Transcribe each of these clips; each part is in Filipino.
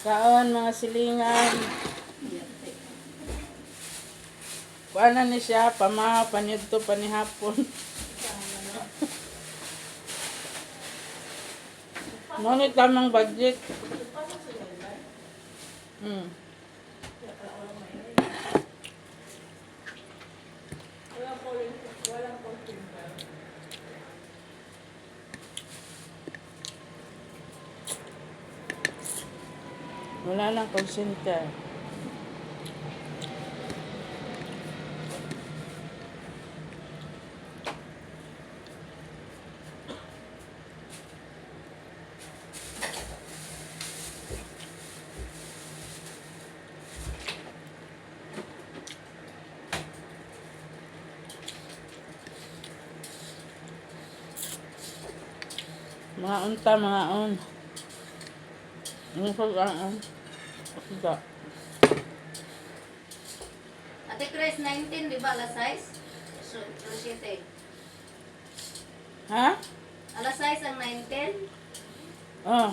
Kaon mga silingan. Kuana ni siya, pamaha, panito, panihapon. Ngunit tamang budget. Wala lang call center. Mga unta, mga on. Ano pag-aan? Ito. Ate Chris, 19, di ba? Alas 6? So, 7. Ha? Alas 6 ang 19? Oh.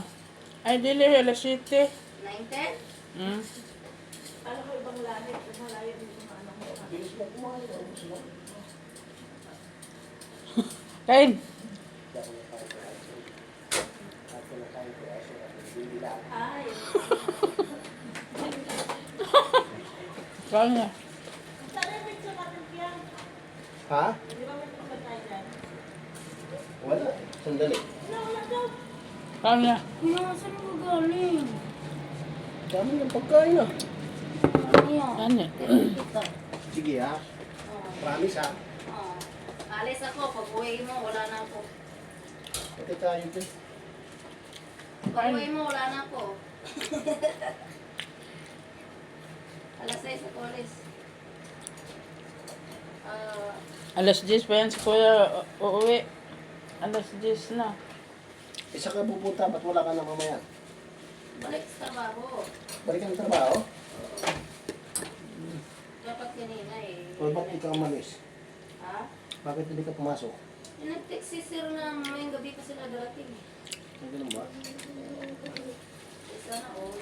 Ay, dili, alas 7. 19? Alam mo ibang lahi, malayo din yung anak mo. Kain. Ay, Kain niya. sana may sumatin yan. Ha? Di ba may pagkatay dyan? Wala. Sandali. Wala daw. Kain niya. Kuya, saan mo galing? Dami ng pagkain ah. Ano yan? Kain niya. Ito. Sige ha. Promise ha. Oh. Alis ako. Pag uwi mo, wala na ako. Pati tayo din. Pag uwi mo, wala na ako. Alas 6 ako alis. Alas 10 pa yan si Kuya uuwi. Alas 10 na. Isa ka pupunta, ba't wala ka na mamaya? Balik sa trabaho. Balik ka ng trabaho? Dapat kanina eh. O ba't ikaw manis? Ha? Bakit hindi ka pumasok? Nag-text si sir na mamayang gabi pa sila darating. Ang ganun ba? Sana all.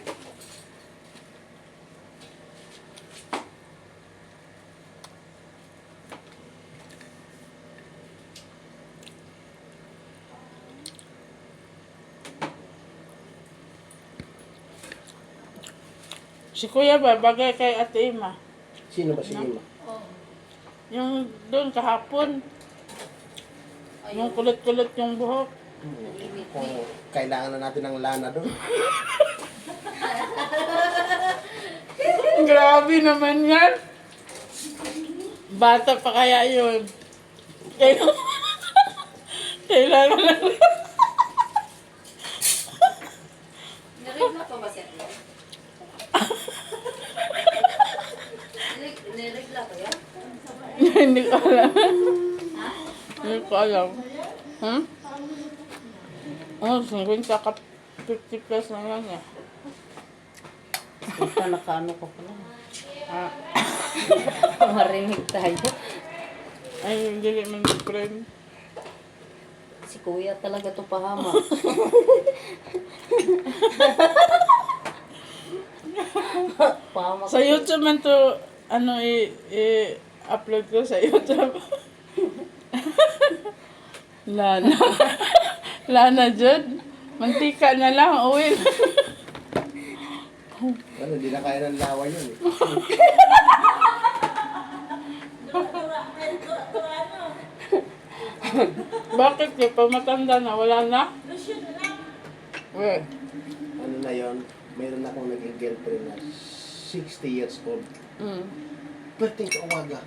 Si Kuya ba, bagay kay Ate Ima. Sino ba si Ima? Oh. Yung doon kahapon, yung Ayun. kulot-kulot yung buhok. Kung kailangan na natin ng lana doon. Grabe naman yan. Bata pa kaya yun. Kailangan na. Niregla pa ba siya? Niregla ko yan? Hindi ko alam. Ha? Hindi ko alam. Hmm? Oh, 50 ka 50 plus na lang eh. Basta nakaano ko pala. Ah, Marinig tayo. ay, hindi man friend. Si kuya talaga to pahama. Pahama Sa YouTube man to, ano, i-upload ko sa YouTube. Lana. Lana, Jud. Mantika na lang, uwi. Ano, hindi na kaya ng lawa yun eh. Bakit eh? Pag matanda na, wala na? Well, Ano na yun, mayroon akong naging girlfriend na 60 years old. Pwedeng kauwaga.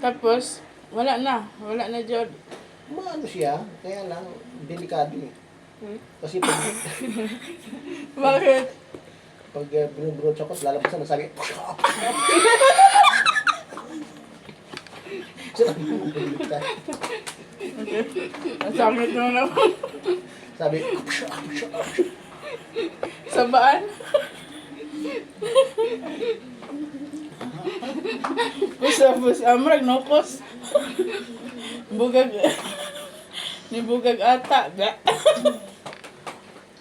tapos, wala na. Wala na, Jud. Maano siya, kaya lang, delikado eh. Kasi pag, Bakit? pag binubroach ako, lalabasan na sabi, Ang sakit na naman. sabi, Sabaan? Bus amrag nokos. Bugag. Ni bugag ata. Ba.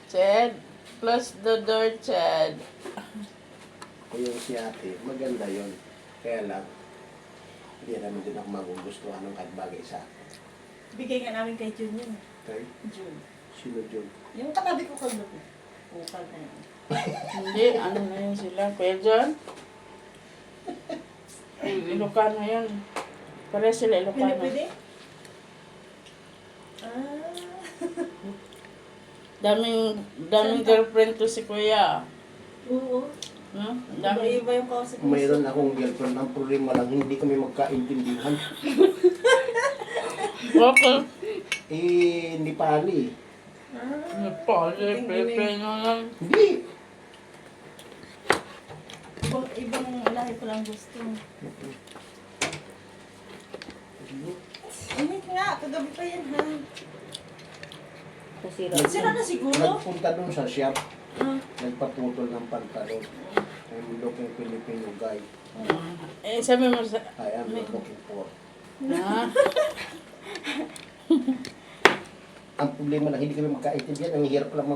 Chad. Close the door, Chad. O yung si ate, maganda yon. Kaya lang, hindi naman din ako magugustuhan ng kahit bagay sa akin. Bigay nga namin kay Jun yun. Okay? Jun. Sino Jun? Yung katabi ko kagabi. Ukal na yun. Hindi, ano na yun sila. Kuya John? Ilocano yun. Pare sila Pwede, Ilocano. pwede? Ah. Daming girlfriend to si Kuya. Oo. No? Daming. Iba yung kausap ko. Mayroon akong girlfriend. Ang problema lang, hindi kami magkaintindihan. Okay. Nepali. Nepali, Pilipino lang. Hindi. Ibang lahi ko lang gusto. Init nga, kagabi pa yan ha. Sira na siguro. Nagpunta doon sa shop. Ah. Nagpaputol ng pantalon. I'm looking Filipino guy. Sabi mo sa... I am not looking for. Ah, Ang problema lang, hindi kami magkaintindihan. Ang hirap lang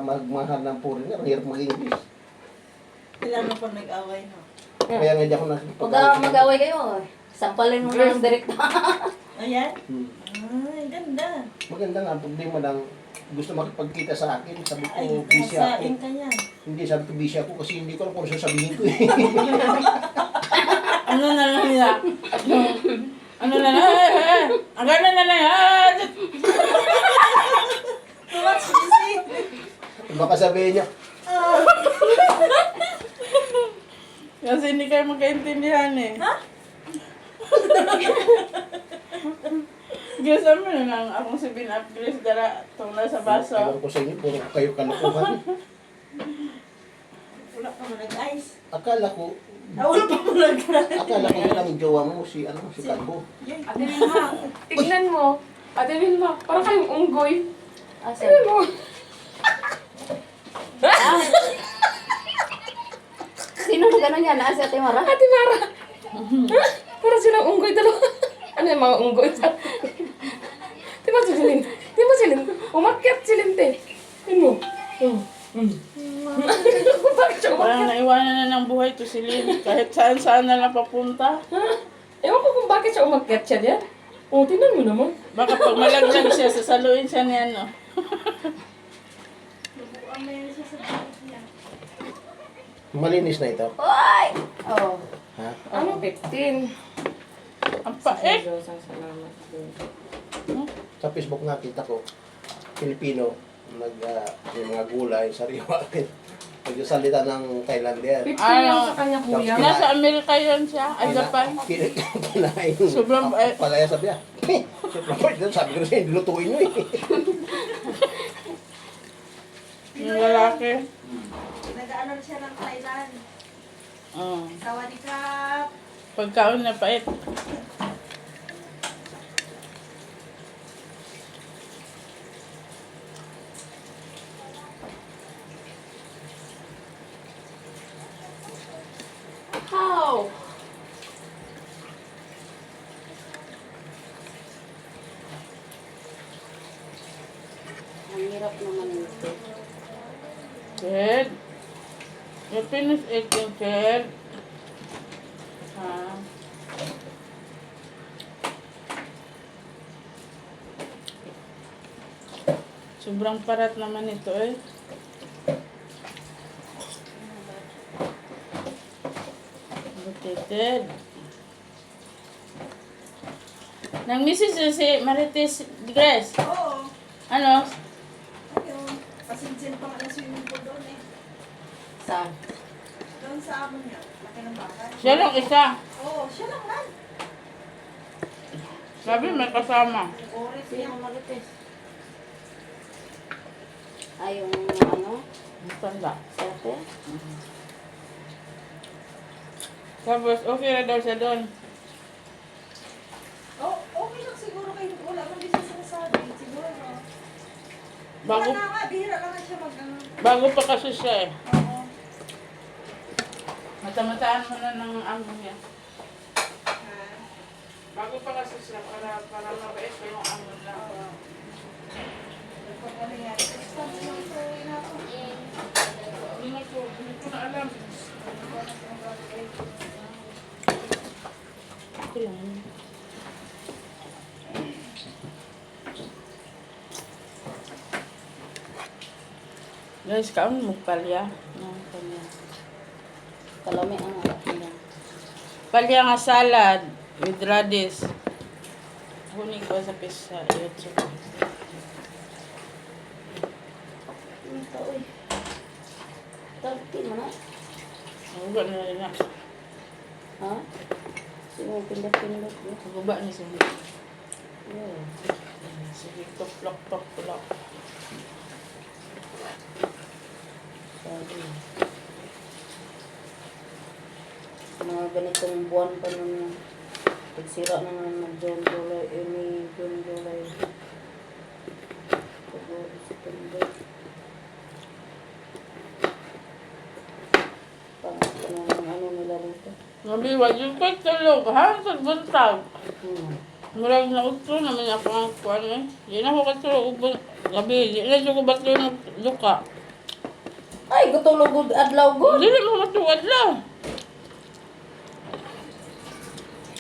magmahal ng foreigner. Ang hirap mag-English. Ilan na pa nag-away no? Kaya nga hindi ako Huwag mag-away kayo. Sampalin mo na ng direkta. Ayan. Hmm. Ay, ganda. Maganda nga, ang problema lang, gusto makipagkita sa akin. Sabi ko, Ay, busy ako. masain ka yan. Hindi, sabi ko, busy ako kasi hindi ko alam kung ano sasabihin ko eh. ano na lang nila? Ano na lang? Ang gano'n na lang yan! Too much busy. Baka sabihin niya, Kasi hindi kayo magkaintindihan eh. Ha? Gusto mo na lang akong si Bin Upgrace dara itong nasa baso. ewan ko sa inyo, puro kayo kalukuhan. Wala ka mo nag-ice. Akala ko Wala pa mo nag-ice. yun ang jowa mo, si Carbo. Yay. Ate Vilma, tignan mo. Ate Vilma, parang kayong unggoy. Asa? Tignan mo. Sino na gano'n yan? Si Ate Mara? Ate Mara. Parang silang unggoy dalawa. Ano yung mga unggoy? Di ba si Lynn? Di ba si Lynn? Umakyat si Lynn, te. Tignan mo. Bakit siya Parang umakyat? naiwanan na ng buhay to si Lynn. Kahit saan-saan na lang papunta. Ewan ko kung bakit siya umakyat siya diyan. O, tingnan mo naman. Baka pag malaglag siya, sasaluin siya niya, no? Lubuan na yun sa niya. Malinis na ito. Hoy! Oh. Ha? Ano, 15? Ang pait. Salamat. Sa Facebook nakita ko, Pilipino, yung mga gulay, sariwa. Nagsasalita ng Thailander. 15 lang sa kanya, kuya. Kina- Nasa Amerika yun siya, ay Japan. Kinain. Sobrang bait. Palaya sabi niya, sobrang bait. Sabi ko rin, nilutuin mo eh. Yung lalaki. Nag-ano siya ng Thailand. Oh. Sawadikap. Pagkaon na pait. How? Ang hirap naman ito. Kid. You finish eating, kid. Ah. Sobrang parat naman ito eh. Rotated. Nang misis si Marites Grace. Oo. Ano? Ayun. Pasinsin pa nga na swimming pool doon eh. Saan? Doon sa amon niya. Laki ng bahay. Siya lang isa. Oo, siya lang man. Sabi may kasama. Oris Sino niya. Marites? Ay, yung ano? Ang tanda. Sete? Tapos okay na daw siya doon. Oh, okay lang siguro kayo. Wala man din siya sinasabi. Siguro. Bago, Wala nga, bihira lang na siya mag-ano. bago pa kasi siya eh. Oo. Matamataan mo na ng amo niya. Ha? Bago pa kasi siya para mabait pa yung amo na. Nagpapalingyan. Responsible ko na ako. Okay lang. Guys, kaon mo palya. Palya. Kalami ang alat nila. Palya nga salad with radish. Huning ko sa pisa. YouTube. Ito, uy. Tagti mo na. Huwag na rin na. Ha? Sige, pindak-pindak. Guba ni sila. Yeah. Sige, tuplok. Sabi. Mga ganitong buwan pa nun. Pagsira na ng June, July, June, July. August, September. Ano nila rito? Nabi, wag yung pagtulog. Ha? Sa buntag. Murag na utro naman ako ang kuwan eh. Di na ako katulog. Gabi, di na ko ba't yung luka. Ay, gutulog gud adlaw gud. Di na mo matuwad lang.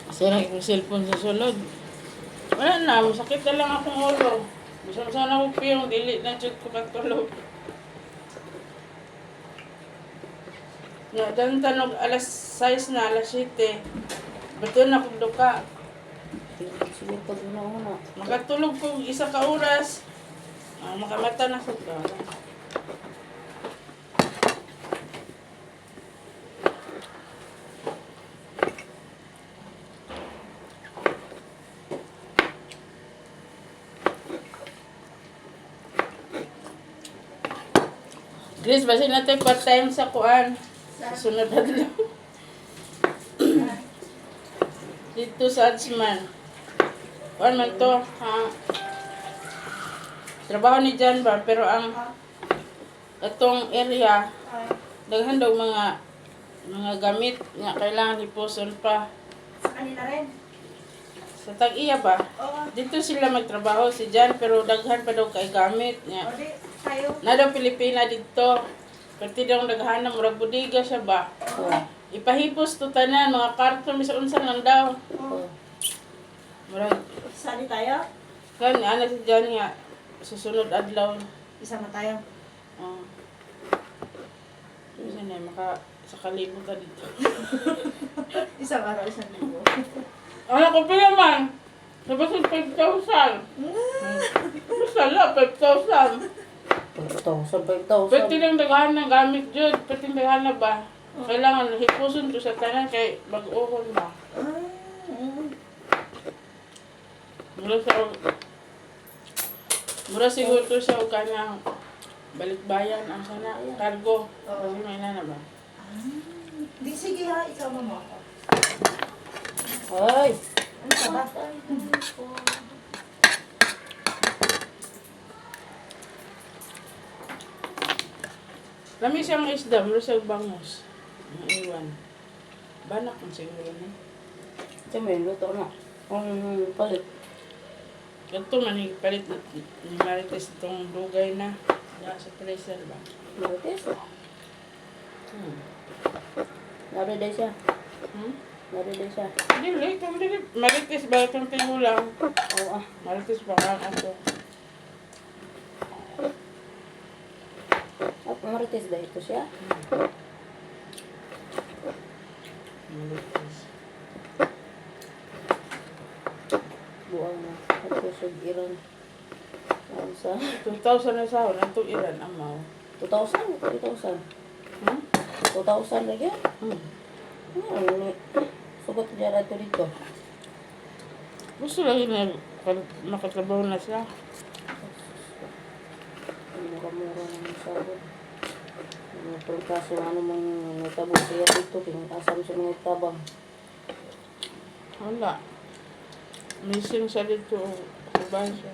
Sira yung cellphone sa sulod. Wala na, masakit na lang akong ulo. Gusto sana ko piyong, dili na dyan ko katulog. Dan tanog alas 6 na, alas 7. Bato na kong duka. Sige, pag una. Makatulog ko isa ka oras. Makamata na sa ka. Grace, basin natin part-time sa kuan. Sunod na lang. Dito sa Adsman. Kuan man to, ha? Trabaho ni Jan ba, pero ang atong area, daghan daw mga gamit nga kailangan ipuson pa. Sa kanila rin. Sa tag-iya ba? Oo. Dito sila magtrabaho si Jan, pero daghan pa daw kay gamit niya. O di, tayo. Na daw Pilipina dito. Pati daw naghahanap, murag budiga siya ba? Ipahipos to tanan, mga karton, misa unsa lang daw. O, Murag, sali tayo. kan, ana si Jan nga, susunod adlaw. Isama tayo. Oh. Kasi na, maka, sa kalibutan dito. Isang araw, isang linggo. Ano ko pila man? Sabasig 5,000. Basta la, 5,000. 5,000. Pwede lang daghan ng gamit dyan. Pwede daghan na ba? Kailangan hipuson to sa tanan kay mag-uhon ba? Mura siguro to siya o kanyang balikbayan ang sana cargo. Kasi may na ba? Di, sige ha, isama mo ako. Ay, Ano ka ba? Lami siyang isda, mura siyang bangus. Ang iwan. Banak ang siguro na. ito may luto na. Ang palit. Ganito man yung palit ni Marites itong dugay na. Sa freezer ba? Marites. Nariday siya. Hmm? Nariday siya. Dili, itong dili. Marites ba itong tigulang? Oo ah. Marites ba kang ato? At marites ba ito siya? Marites. Buang na. At kusog iron. Ano sa? 2,000 na sahon. Itong ilan, amaw. 2,000? 3,000? Hmm? 2,000 lagi? Ano ni? Sugot niya na ito dito. Gusto lang yun na makatrabaho na siya. Mura-mura ng sabon. Pero kaso ano mang natabo siya dito, asam sa mga tabang. Wala. Missing siya dito. Iba siya.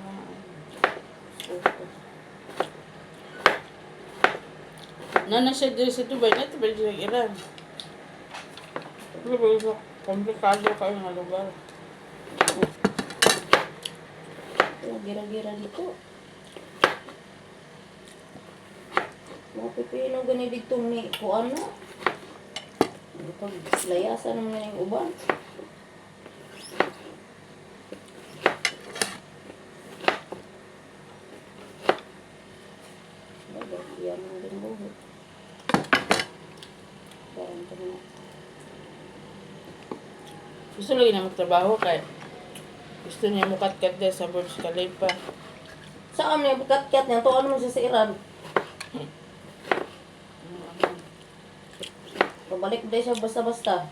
Nana siya dito sa Dubai. Nato ba siya Iran? Pero ba ito? Komplikado kayo nga lugar. Gira-gira dito. Mga pipino gani dito ni kuan na. Ito, layasan naman yung uban. Yan ang ginbuhit. Parang ito na. Gusto lagi na magtrabaho kay gusto niya mukat-kat din sa Burj Khalifa. Saan niya kat-kat niya? Tuwan mo siya sa Iran. Pabalik din siya basta-basta.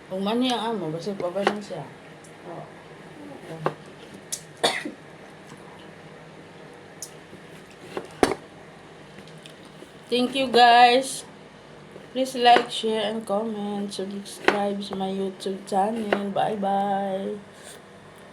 Kung man niya ang amo, basta pa ba lang siya. Oh. Thank you guys. Please like, share, and comment. Subscribe to my YouTube channel. Bye-bye.